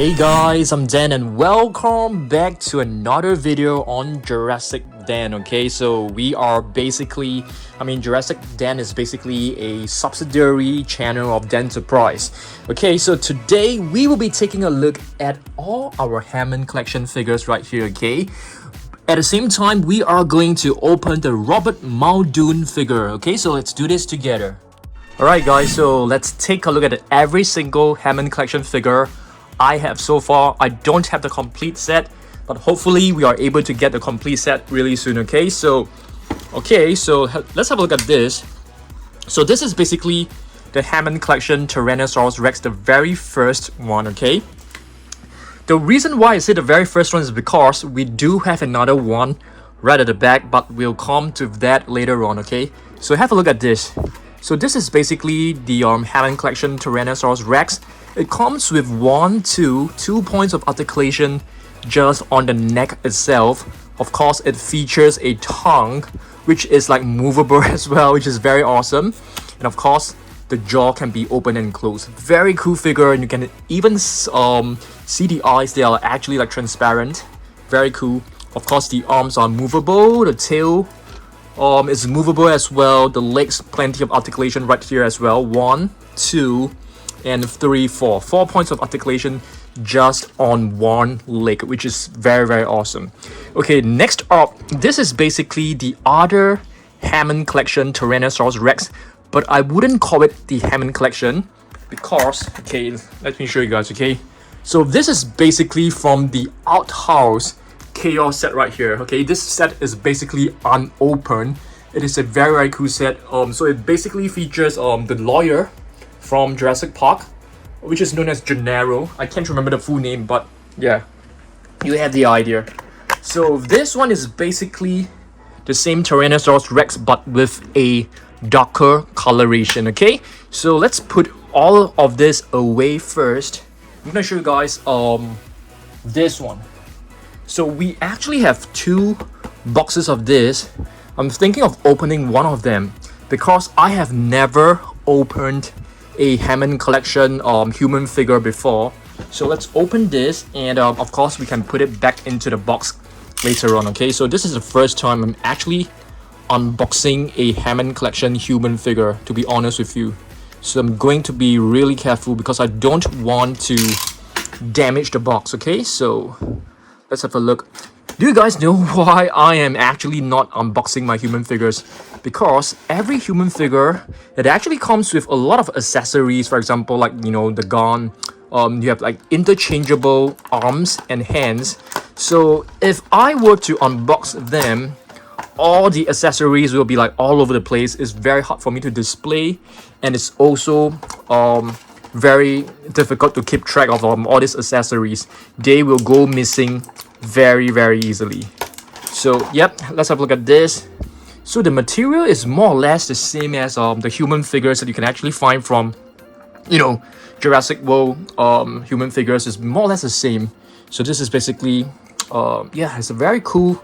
Hey guys, I'm Dan and welcome back to another video on Jurassic Dan. Okay, so we are basically, Jurassic Dan is basically a subsidiary channel of Dan Surprise. Okay, so today we will be taking a look at all our Hammond collection figures right here, okay? At the same time, we are going to open the Robert Muldoon figure, okay? So let's do this together. Alright guys, so let's take a look at every single Hammond collection figure I have so far. I don't have the complete set, but hopefully we are able to get the complete set really soon, okay? So let's have a look at this. So this is basically the Hammond collection Tyrannosaurus Rex, the very first one, okay? The reason why I say the very first one is because we do have another one right at the back, but we'll come to that later on, okay? So have a look at this. So this is basically the Hammond collection Tyrannosaurus Rex. It comes with 2 points of articulation just on the neck itself. Of course, it features a tongue, which is like movable as well, which is very awesome. And of course, the jaw can be open and closed. Very cool figure, and you can even see the eyes. They are actually like transparent. Very cool. Of course, the arms are movable. The tail is movable as well. The legs, plenty of articulation right here as well. 1, 2, and 3, 4 points of articulation just on one leg, which is very awesome. Okay, next up, this is basically the other Hammond collection Tyrannosaurus Rex, but I wouldn't call it the Hammond collection because, okay, let me show you guys, okay? So this is basically from the Outhouse Chaos set right here, okay? This set is basically unopened. It is a very cool set. So it basically features the lawyer from Jurassic Park, which is known as Gennaro. I can't remember the full name, but yeah, you have the idea. So this one is basically the same Tyrannosaurus Rex, but with a darker coloration, okay? So let's put all of this away first. I'm gonna show you guys this one. So we actually have 2 boxes of this. I'm thinking of opening one of them because I have never opened a Hammond collection human figure before. So let's open this, and of course we can put it back into the box later on, okay? So this is the first time I'm actually unboxing a Hammond collection human figure, to be honest with you. So I'm going to be really careful because I don't want to damage the box, okay? So let's have a look. Do you guys know why I am actually not unboxing my human figures? Because every human figure, it actually comes with a lot of accessories. For example, like, you know, the gun. You have like interchangeable arms and hands. So if I were to unbox them, all the accessories will be like all over the place. It's very hard for me to display, and it's also very difficult to keep track of all these accessories. They will go missing very easily. So yep, let's have a look at this. So the material is more or less the same as the human figures that you can actually find from, you know, Jurassic World human figures. Is more or less the same. So this is basically yeah, it's a very cool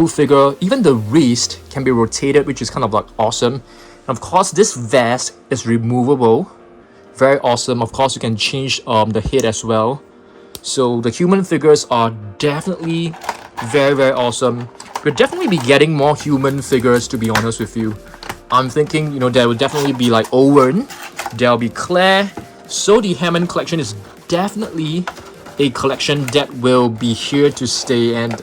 figure. Even the wrist can be rotated, which is kind of like awesome. And of course, this vest is removable. Very awesome. Of course, you can change the head as well. So the human figures are definitely very awesome. We'll definitely be getting more human figures, to be honest with you. I'm thinking, you know, there will definitely be like Owen, there'll be Claire. So the Hammond collection is definitely a collection that will be here to stay, and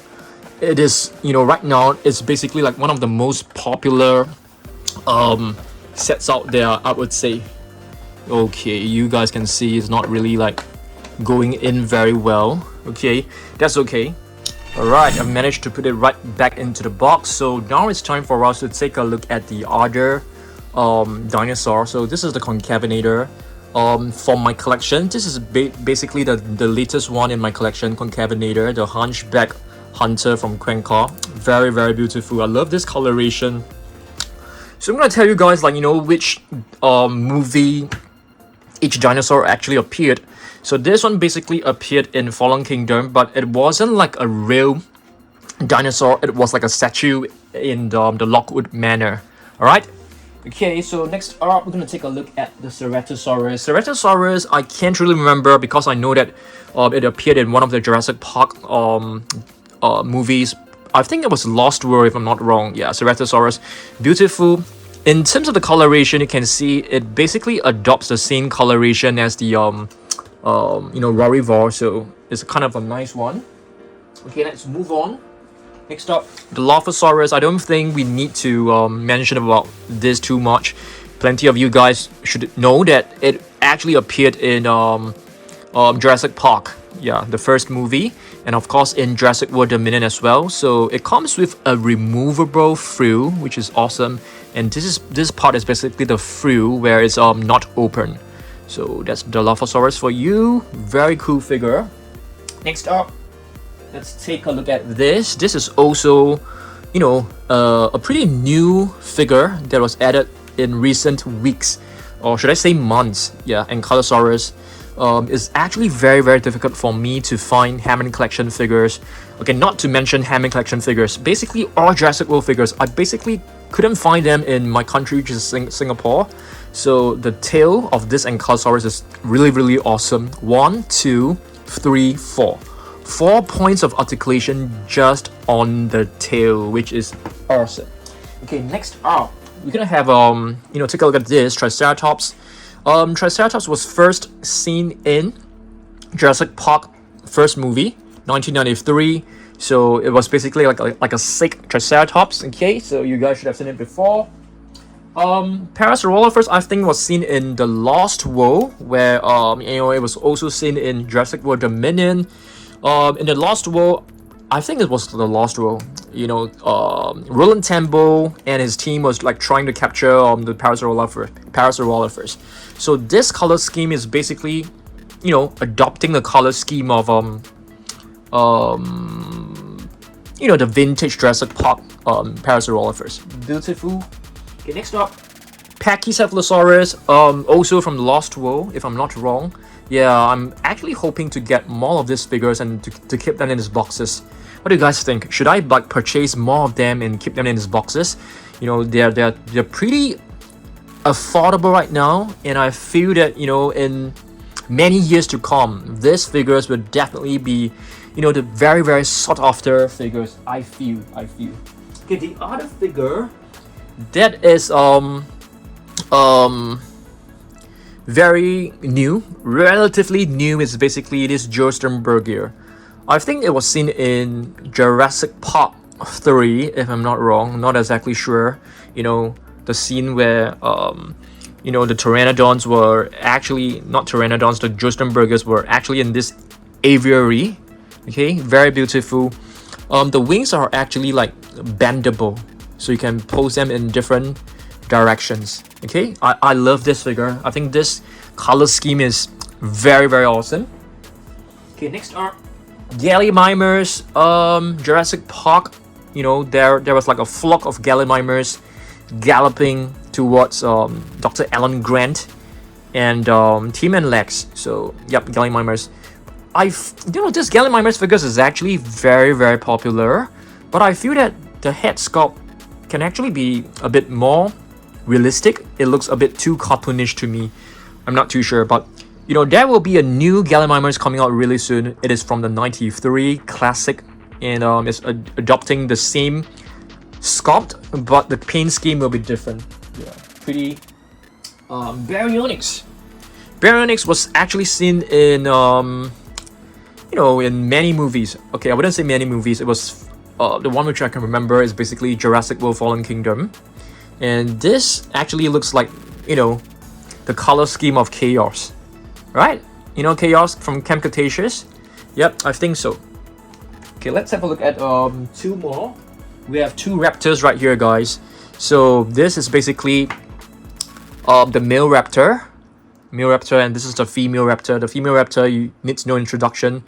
it is, you know, right now it's basically like one of the most popular sets out there, I would say. Okay, you guys can see it's not really like going in very well. Okay, that's okay. Alright, I've managed to put it right back into the box. So now it's time for us to take a look at the other dinosaur. So this is the Concavenator from my collection. This is basically the latest one in my collection, Concavenator, the hunchback hunter from Quenca. Very beautiful. I love this coloration. So I'm gonna tell you guys, like, you know, which movie each dinosaur actually appeared. So this one basically appeared in Fallen Kingdom, but it wasn't like a real dinosaur. It was like a statue in the Lockwood Manor. Alright, Okay, so next up, we're gonna take a look at the Ceratosaurus. Ceratosaurus, I can't really remember because I know that it appeared in one of the Jurassic Park movies. I think it was Lost World, if I'm not wrong. Yeah, Ceratosaurus, beautiful. In terms of the coloration, you can see it basically adopts the same coloration as the Rorivore, so it's kind of a nice one. Okay, let's move on. Next up, Dilophosaurus. I don't think we need to mention about this too much. Plenty of you guys should know that it actually appeared in Jurassic Park. Yeah, the first movie, and of course in Jurassic World Dominion as well. So it comes with a removable frill, which is awesome. And this part is basically the frill where it's not open. So that's Dilophosaurus for you. Very cool figure. Next up, let's take a look at this. This is also, a pretty new figure that was added in recent weeks, or should I say months. Yeah, Ankylosaurus. It's actually very, very difficult for me to find Hammond collection figures. Okay, not to mention Hammond collection figures. Basically, all Jurassic World figures, I basically couldn't find them in my country, which is Singapore. So the tail of this Ankylosaurus is really, really awesome. 1, 2, 3, 4. 4 points of articulation just on the tail, which is awesome. Okay, next up, we're gonna have take a look at this Triceratops. Triceratops was first seen in Jurassic Park first movie, 1993. So it was basically like a sick Triceratops. Okay, so you guys should have seen it before. Parasaurolophus, I think, was seen in the Lost World, where it was also seen in Jurassic World Dominion. In the Lost World, I think it was the Lost World. Roland Temple and his team was like trying to capture the Parasaurolophus. So this color scheme is basically, adopting the color scheme of the vintage Jurassic Park Parasaurolophus. Beautiful. Okay, next up, Pachycephalosaurus, also from the Lost World, if I'm not wrong. Yeah, I'm actually hoping to get more of these figures and to keep them in these boxes. What do you guys think? Should I purchase more of them and keep them in these boxes? They're pretty affordable right now, and I feel that in many years to come, these figures will definitely be the very, very sought after figures. I feel. Okay, the other figure that is very new, relatively new, is basically this Geosternbergia. I think it was seen in Jurassic Park 3, if I'm not wrong. Not exactly sure. The scene where the pteranodons were actually not pteranodons. The Geosternbergias were actually in this aviary. Okay, very beautiful. The wings are actually like bendable, so you can pose them in different directions. Okay, I love this figure. I think this color scheme is very, very awesome. Okay, next are Gallimimus. Jurassic Park, there was like a flock of Gallimimus galloping towards Dr. Alan Grant and Tim and Lex. So yep, Gallimimus. This Gallimimus figures is actually very, very popular, but I feel that the head sculpt can actually be a bit more realistic. It looks a bit too cartoonish to me. I'm not too sure, but there will be a new Gallimimus coming out really soon. It is from the 93 classic, and it's adopting the same sculpt, but the paint scheme will be different. Yeah, pretty. Baryonyx. Baryonyx was actually seen in in many movies. Okay, I wouldn't say many movies. It was the one which I can remember is basically Jurassic World Fallen Kingdom. And this actually looks like, the color scheme of Chaos. Right? Chaos from Camp Cretaceous? Yep, I think so. Okay, let's have a look at 2 more. We have 2 raptors right here, guys. So this is basically the male raptor. And this is the female raptor. The female raptor, you needs no introduction.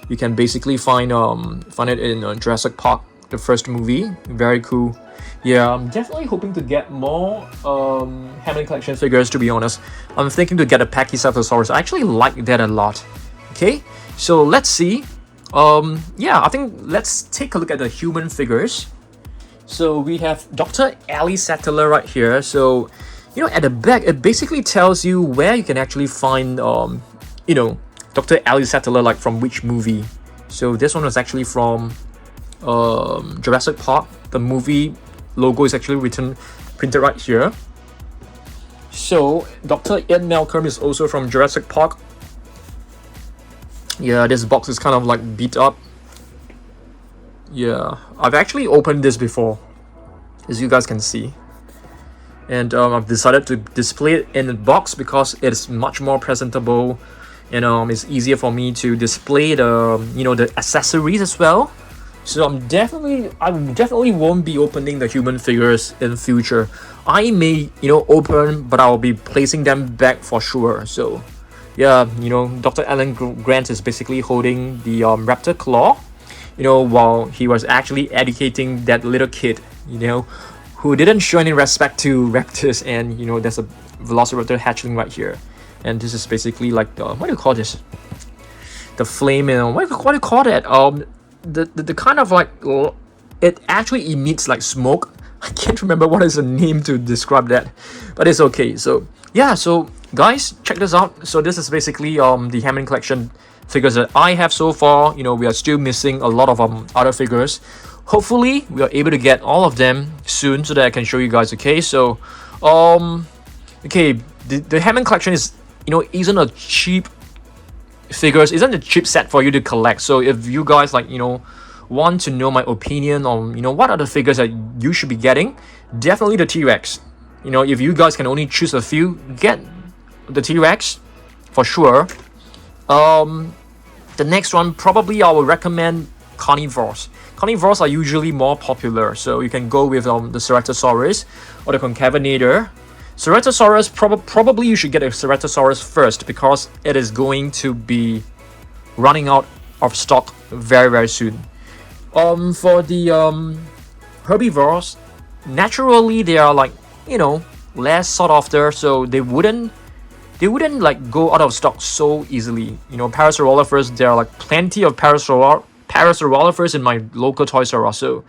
You can basically find it in Jurassic Park, the first movie. Very cool. Yeah, I'm definitely hoping to get more Hammond collection figures, to be honest. I'm thinking to get a Pachycephalosaurus. I actually like that a lot. Okay, so let's see. I think let's take a look at the human figures. So we have Dr. Ali Sattler right here. So, you know, at the back, it basically tells you where you can actually find, you know, Dr. Ali Sattler, like from which movie. So this one was actually from Jurassic Park. The movie logo is actually printed right here. So Dr. Ian Malcolm is also from Jurassic Park. Yeah, this box is kind of like beat up. Yeah, I've actually opened this before, as you guys can see. And I've decided to display it in a box because it's much more presentable, and it's easier for me to display the the accessories as well. So I definitely won't be opening the human figures in future. I may open, but I'll be placing them back for sure. So yeah, Dr. Alan Grant is basically holding the raptor claw, while he was actually educating that little kid, who didn't show any respect to raptors. And there's a Velociraptor hatchling right here, and this is basically like the, what do you call this? The flame, what do you call that? The kind of like, it actually emits like smoke. I can't remember what is the name to describe that, but it's okay. So yeah, so guys, check this out. So this is basically the Hammond collection figures that I have so far. We are still missing a lot of other figures. Hopefully we are able to get all of them soon so that I can show you guys. Okay, so okay, the Hammond collection is isn't a cheap figures, isn't a cheap set for you to collect. So if you guys like want to know my opinion on what are the figures that you should be getting, definitely the T-Rex. If you guys can only choose a few, get the T-Rex for sure. The next one, probably I will recommend carnivores. Carnivores are usually more popular, so you can go with the Ceratosaurus or the Concavenator. Ceratosaurus, probably you should get a Ceratosaurus first because it is going to be running out of stock very soon. For the herbivores, naturally they are like less sought after, so they wouldn't like go out of stock so easily. Parasaurolophus, there are like plenty of Parasaurolophus in my local Toys R Us. So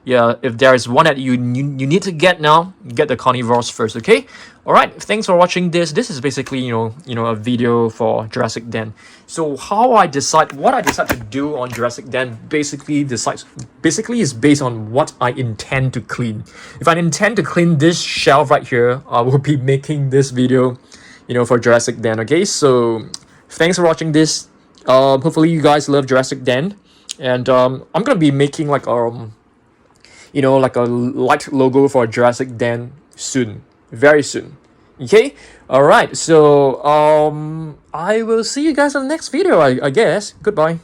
yeah, if there is one that you need to get now, get the carnivores first. Okay, all right, thanks for watching this. This is basically a video for Jurassic Den. So what I decide to do on Jurassic Den basically is based on what I intend to clean. If I intend to clean this shelf right here, I will be making this video for Jurassic Den. Okay, so thanks for watching this. Hopefully you guys love Jurassic Den, and I'm gonna be making like like a light logo for Jurassic Den soon, very soon. Okay, all right, so I will see you guys on the next video, I guess. Goodbye.